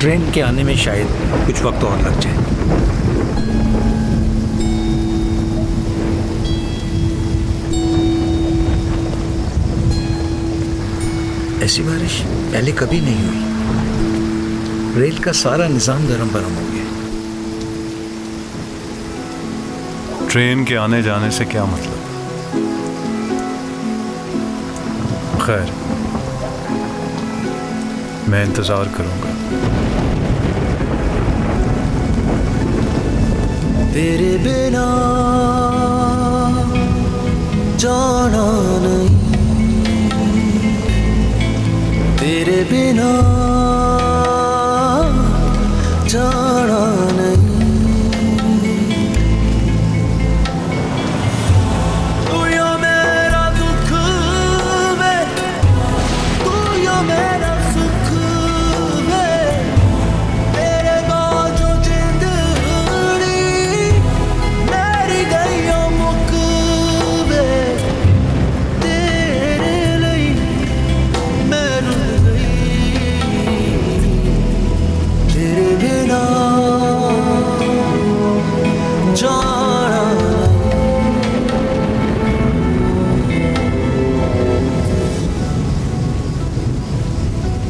Train के आने में शायद कुछ वक्त और लग जाए। ऐसी बारिश पहले कभी नहीं हुई। रेल का सारा निजाम गरम बरम हो गया। ट्रेन के आने जाने से क्या मतलब? खैर, मैं इंतजार करूंगा। तेरे बिना जाना नहीं, तेरे बिना जाना नहीं। तू यो मेरा दुख वे, तू यो मेरा सुख वे, तेरे बाजू जिंदड़ी मेरी गई मुक वे, तेरे लिए मैं रुक गई, तेरे बिना जाना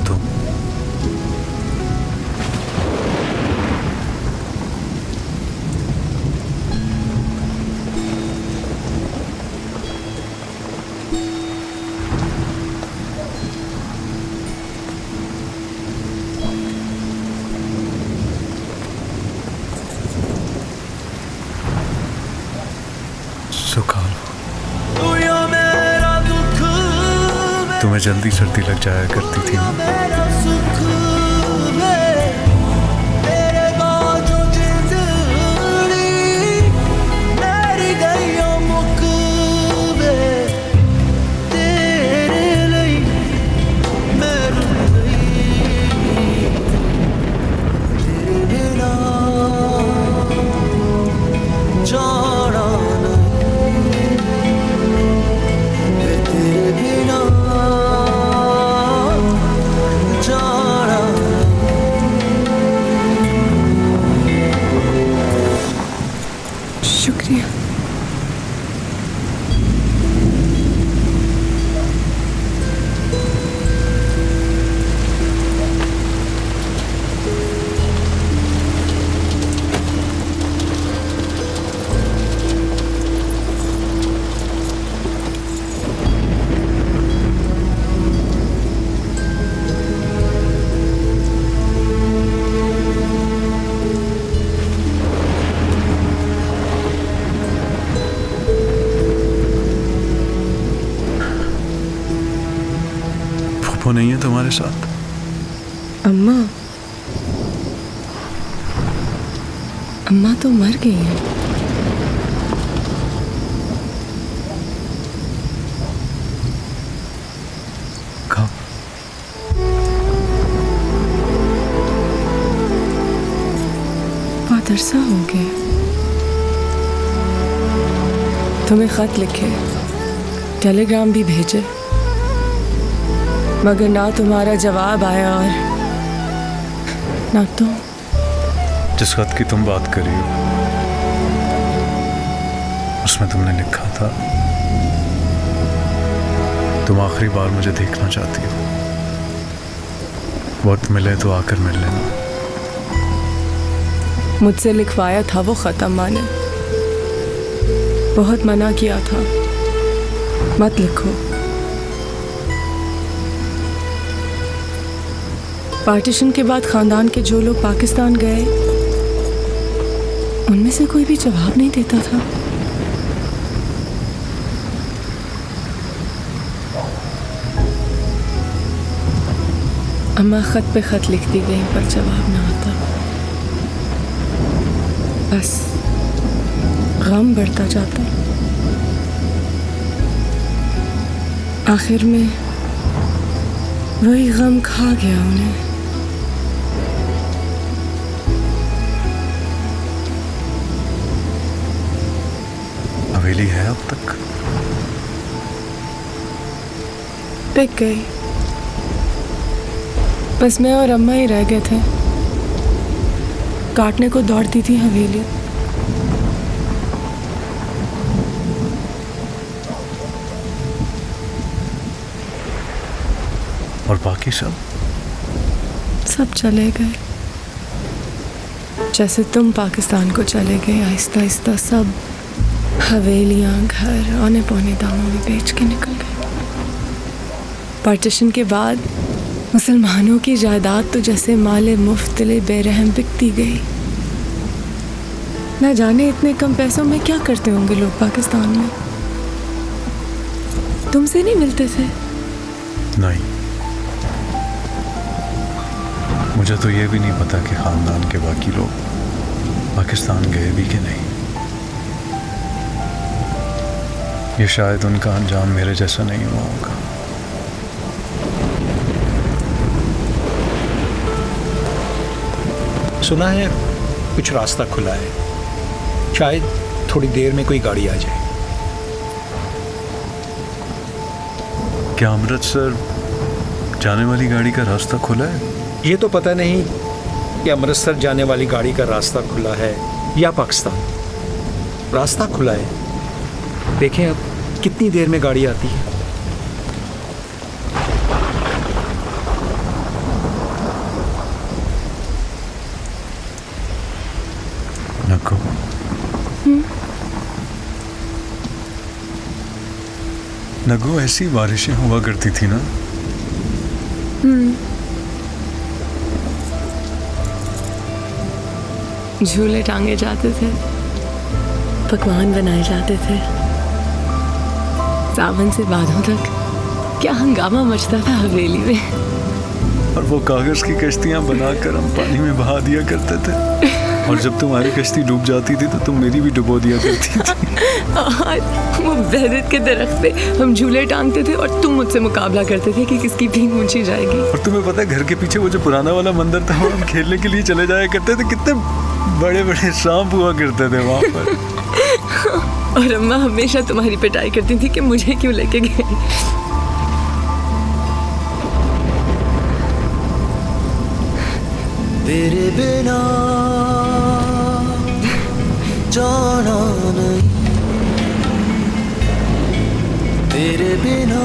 तुम सुखा लो। तू यो मेरा दुख वे, तुम्हें जल्दी सर्दी लग जाया करती थी ना। मेरा सुख वे, तेरे बाजू जिंदड़ी मेरी गई मुक वे, तेरे लिए मैं रुक गई, तेरे बिना जाना नहीं, तेरे बिना जाना शुक्रिया। फूफो नहीं है तुम्हारे साथ? अम्मा, अम्मा तो मर गई है। कब? बहुत अरसा हो गया। तुम्हें खत लिखे, टेलीग्राम भी भेजे, मगर ना तुम्हारा जवाब आया और ना तुम। जिस खत की तुम बात कर रही हो, उसमें तुमने लिखा था तुम आखिरी बार मुझे देखना चाहती हो, वक्त मिले तो आकर मिल लेना। मुझसे लिखवाया था वो खत अम्मा ने। बहुत मना किया था, मत लिखो। पार्टीशन के बाद खानदान के जो लोग पाकिस्तान गए, उनमें से कोई भी जवाब नहीं देता था। अम्मा खत पे खत लिखती गई पर जवाब ना आता। बस गम बढ़ता जाता। आखिर में वही गम खा गया उन्हें। हवेली है अब तक? बिक गई। बस मैं और अम्मा ही रह गए थे। काटने को दौड़ती थी हवेली। और बाकी सब सब चले गए, जैसे तुम पाकिस्तान को चले गए। आहिस्ता आहिस्ता सब हवेलियाँ, घर औने पौने दामों में बेच के निकल गए। पार्टीशन के बाद मुसलमानों की जायदाद तो जैसे माले मुफ्तले बेरहम बिकती गई। न जाने इतने कम पैसों में क्या करते होंगे लोग पाकिस्तान में। तुमसे नहीं मिलते थे? नहीं, मुझे तो ये भी नहीं पता कि खानदान के बाकी लोग पाकिस्तान गए भी कि नहीं। ये शायद उनका अंजाम मेरे जैसा नहीं हुआ होगा। सुना है कुछ रास्ता खुला है, शायद थोड़ी देर में कोई गाड़ी आ जाए। क्या अमृतसर जाने वाली गाड़ी का रास्ता खुला है? ये तो पता नहीं कि अमृतसर जाने वाली गाड़ी का रास्ता खुला है या पाकिस्तान। रास्ता खुला है, देखें अब कितनी देर में गाड़ी आती है। नक्को, नगो ऐसी बारिशें हुआ करती थी ना। झूले टांगे जाते थे, पकवान बनाए जाते थे, सावन से बादों तक क्या हंगामा मचता था हवेली में। और वो कागज की कश्तियां बनाकर हम पानी में बहा दिया करते थे। और जब तुम्हारी कश्ती डूब जाती थी तो तुम मेरी भी डुबो दिया करती थी। और वो बहरत के दरख्त पे हम झूले टांगते थे और तुम मुझसे मुकाबला करते थे कि किसकी पींग ऊंची जाएगी। और तुम्हें पता है घर के पीछे वो जो पुराना वाला मंदिर था, वहाँ हम खेलने के लिए चले जाया करते थे। कितने बड़े बड़े सांप हुआ करते थे वहाँ पर। और अम्मा हमेशा तुम्हारी पिटाई करती थी कि मुझे क्यों लेके गए। तेरे बिना जाना नहीं, तेरे बिना।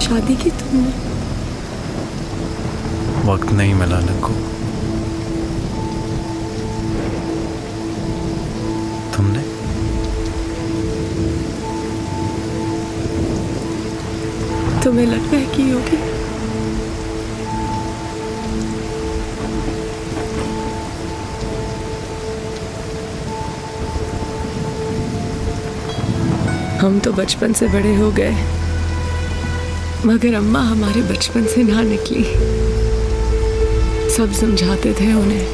शादी की तुमने? वक्त नहीं मिला नक्को। तुमने? तुम्हें लगता है कि होगी? हम तो बचपन से बड़े हो गए, मगर अम्मा हमारे बचपन से ना निकली। सब समझाते थे उन्हें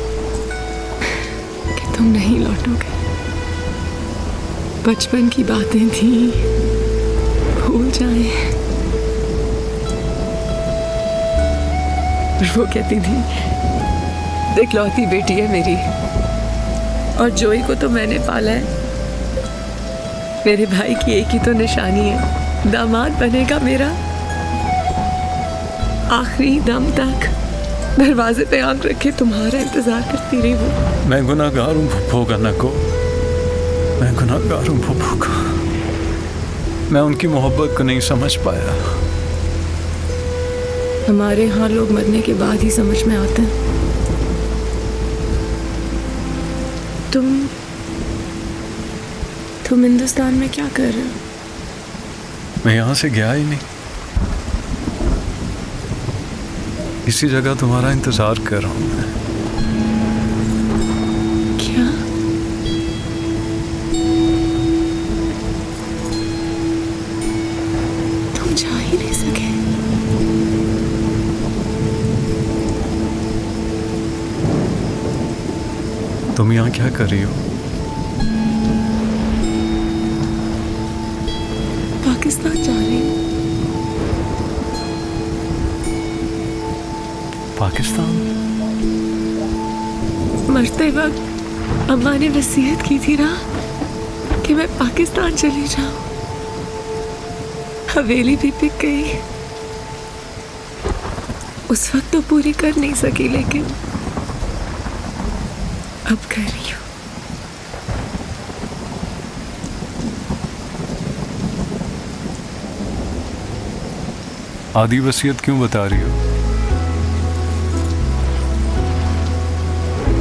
कि तुम नहीं लौटोगे। बचपन की बातें थी, भूल जाए। और वो कहती थी इकलौती बेटी है मेरी, और जोई को तो मैंने पाला है। मेरे भाई की एक ही तो निशानी है, दामाद बनेगा मेरा। आखिरी दम तक दरवाजे पे आंख रखे तुम्हारा इंतजार करती रही वो। मैं गुनाहगार हूँ फुफ्फो का नक्को, मैं गुनाहगार हूँ फुफ्फो का। मैं उनकी मोहब्बत को नहीं समझ पाया। हमारे यहाँ लोग मरने के बाद ही समझ में आते हैं। तुम हिंदुस्तान में क्या कर रहे हो? मैं यहाँ से गया ही नहीं, इसी जगह तुम्हारा इंतजार कर रहा हूँ मैं। क्या? तुम जा ही नहीं सके? तुम यहाँ क्या कर रही हो? पाकिस्तान जा रही हूँ। पाकिस्तान? मरते वक्त अम्मा ने वसीयत की थी ना कि मैं पाकिस्तान चली जाऊं। हवेली भी बिक गई, उस वक्त तो पूरी कर नहीं सकी, लेकिन अब कर रही हूँ। आधी वसीयत क्यों बता रही हो?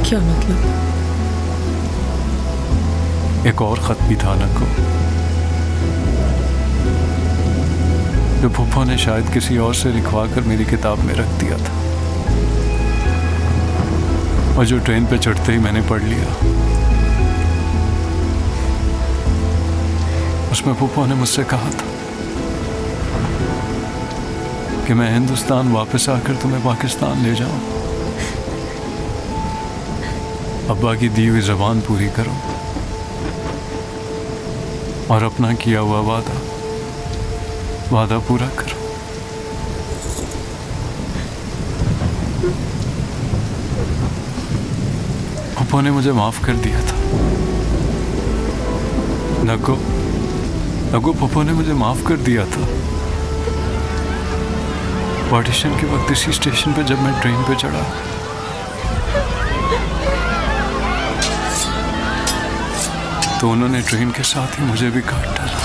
क्या मतलब? एक और खत भी था नको, जो फूफो ने शायद किसी और से लिखवा कर मेरी किताब में रख दिया था, और जो ट्रेन पे चढ़ते ही मैंने पढ़ लिया। उसमें फूफो ने मुझसे कहा था कि मैं हिंदुस्तान वापस आकर तुम्हें पाकिस्तान ले जाऊं, अब्बा की दी हुई ज़बान पूरी करो और अपना किया हुआ वादा पूरा करो। पप्पू ने मुझे माफ कर दिया था। नगो पप्पू ने मुझे माफ कर दिया था। पार्टीशन के वक्त इसी स्टेशन पे जब मैं ट्रेन पे चढ़ा, तो उन्होंने ट्रेन के साथ ही मुझे भी काट डाला।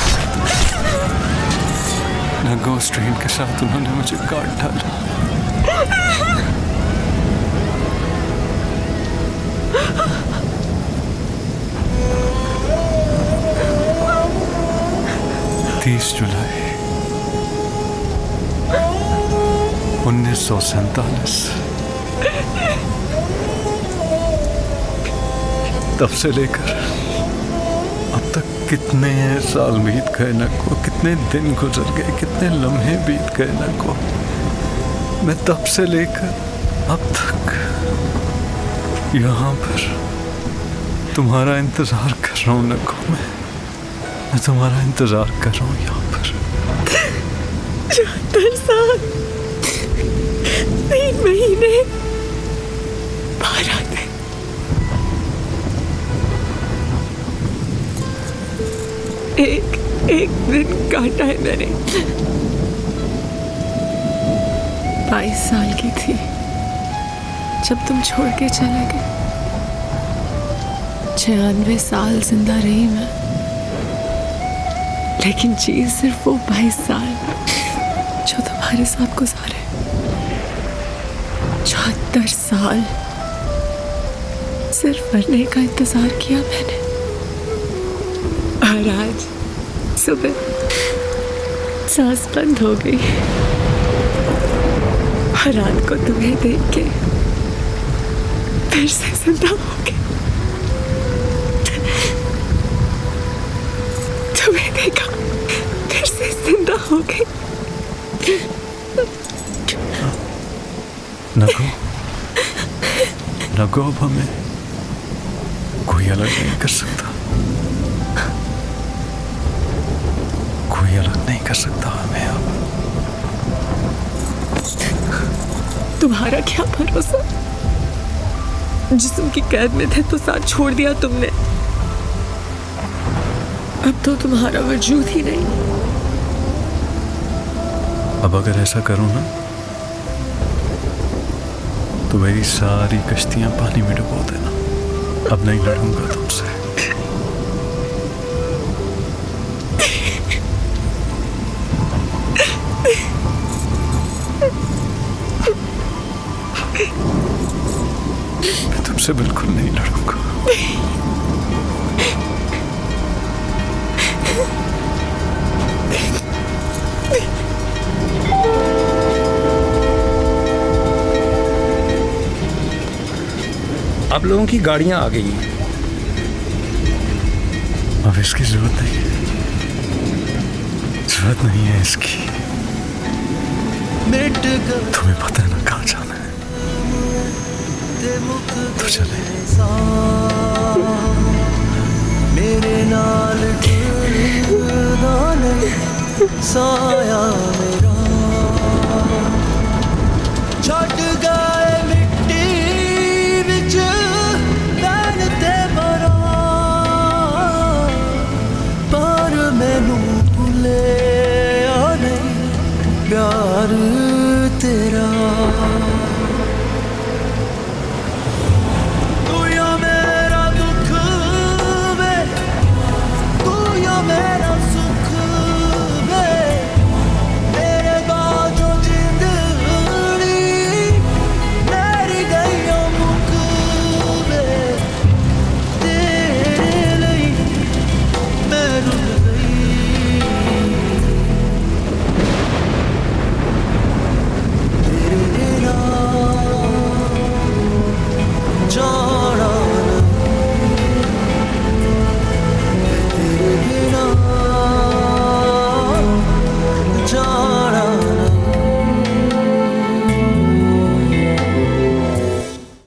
नगो उस ट्रेन के साथ उन्होंने मुझे काट डाला। जुलाई 1947। तब से लेकर अब तक कितने साल बीत गए न को, कितने दिन गुजर गए, कितने लम्हे बीत गए न को। मैं तब से लेकर अब तक यहाँ पर तुम्हारा इंतजार कर रहा हूँ न को। मैं तुम्हारा इंतजार कर रहा हूँ यहाँ पर। 74 साल 3 महीने 12 दिन। एक दिन काटा है मैंने। 22 साल की थी जब तुम छोड़ के चले गए। 96 साल जिंदा रही मैं, लेकिन जी सिर्फ वो 22 साल जो तुम्हारे साथ गुजारे। 74 साल सिर्फ मरने का इंतजार किया मैंने। और आज सुबह सांस बंद हो गई और रात को तुम्हें देख के फिर से जिंदा हो गई। तुम्हें देखा फिर से जिंदा हो गई। नगो अब हमें कोई अलग नहीं कर सकता। कोई अलग नहीं कर सकता हमें अब। तुम्हारा क्या भरोसा? जिस्म की कैद में थे तो साथ छोड़ दिया तुमने। अब तो तुम्हारा वजूद ही नहीं। अब अगर ऐसा करूं ना, तो मेरी सारी कश्तियां पानी में डुबो देना। अब नहीं लड़ूंगा तुमसे। मैं तुमसे बिल्कुल नहीं लड़ूंगा। आप लोगों की गाड़ियां आ गई। अब इसकी जरूरत नहीं है। जरूरत नहीं है इसकी। मिट गए तुम्हें पता है ना कहाँ जाना है। तो चले। मेरे नाल जुड़दा नहीं साया मेरा। छट गए मिट्टी विच बैन ते बरा, पर मैनू भुलिया नहीं प्यार